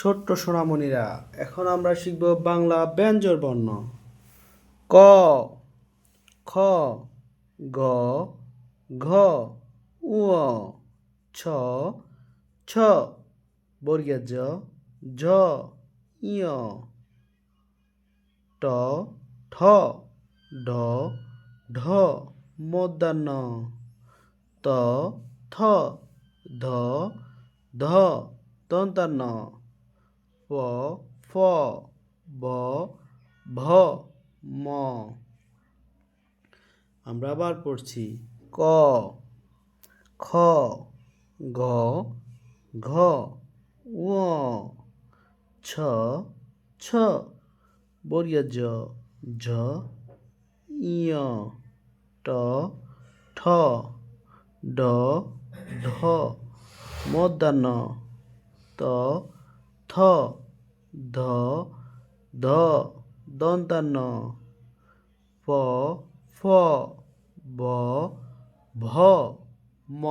ছোট্ট সোনামণিরা, এখন আমরা শিখব বাংলা ব্যঞ্জন বর্ণ। ক, খ, গ, ঘ, ঙ, ছ, ছ, বর্গীয় জ, ঝ, ঞ, ট, ঠ, ড, ঢ, মূর্ধন্য ণ, ত, থ, ধ, ধ, দন্ত্য ন, প, ফ, ব, ভ, ম। আমরা আবার পড়ছি। ক, খ, গ, ঘ, ঙ, ছ, ছ, বর্গীয় জ, ঝ, ঞ, ট, ঠ, ড, ঢ, মূর্ধন্য ণ, ত, থ, ধ, ধ, দন্ত্য ন, প, ফ, ব, ভ, ম।